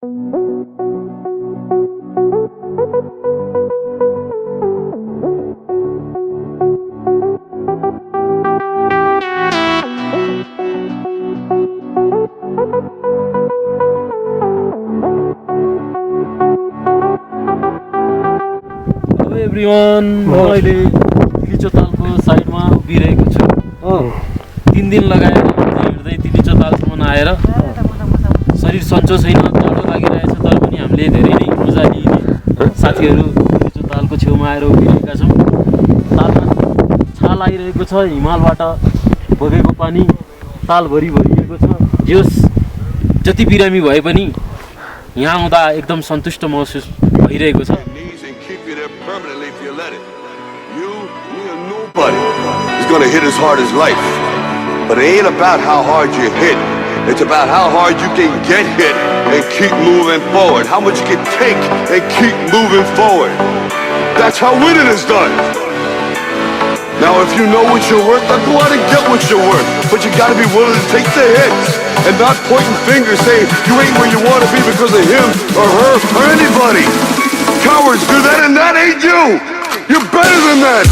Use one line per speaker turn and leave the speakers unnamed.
Everyone म अहिले तिलिचो तालको साइडमा उभिरहेको छु 3 दिन लगाएर हिँड्दै तिलिचो तालसम्म आएर शरीर सन्चो छैन, जाडो लागिरहेछ, तर पनि हामीले धेरै नै ऊर्जा लिने साथीहरू तिलिचो तालको छेउमा आएर उभिरहेका छौँ। तालमा छाल आइरहेको छ, हिमालबाट बगेको पानी तालभरि भरिएको छ। जस जति बिरामी भए पनि यहाँ आउँदा एकदम सन्तुष्ट महसुस भइरहेको छ।
Permanently if you let it. You, me, or nobody is gonna hit as hard as life. But it ain't about how hard you hit. It's about how hard you can get hit and keep moving forward. How much you can take and keep moving forward. That's how winning is done. Now if you know what you're worth, then go out and get what you're worth. But you gotta be willing to take the hits and not pointing fingers saying you ain't where you wanna be because of him or her or anybody. Cowards do that, and that ain't you. You're better than that.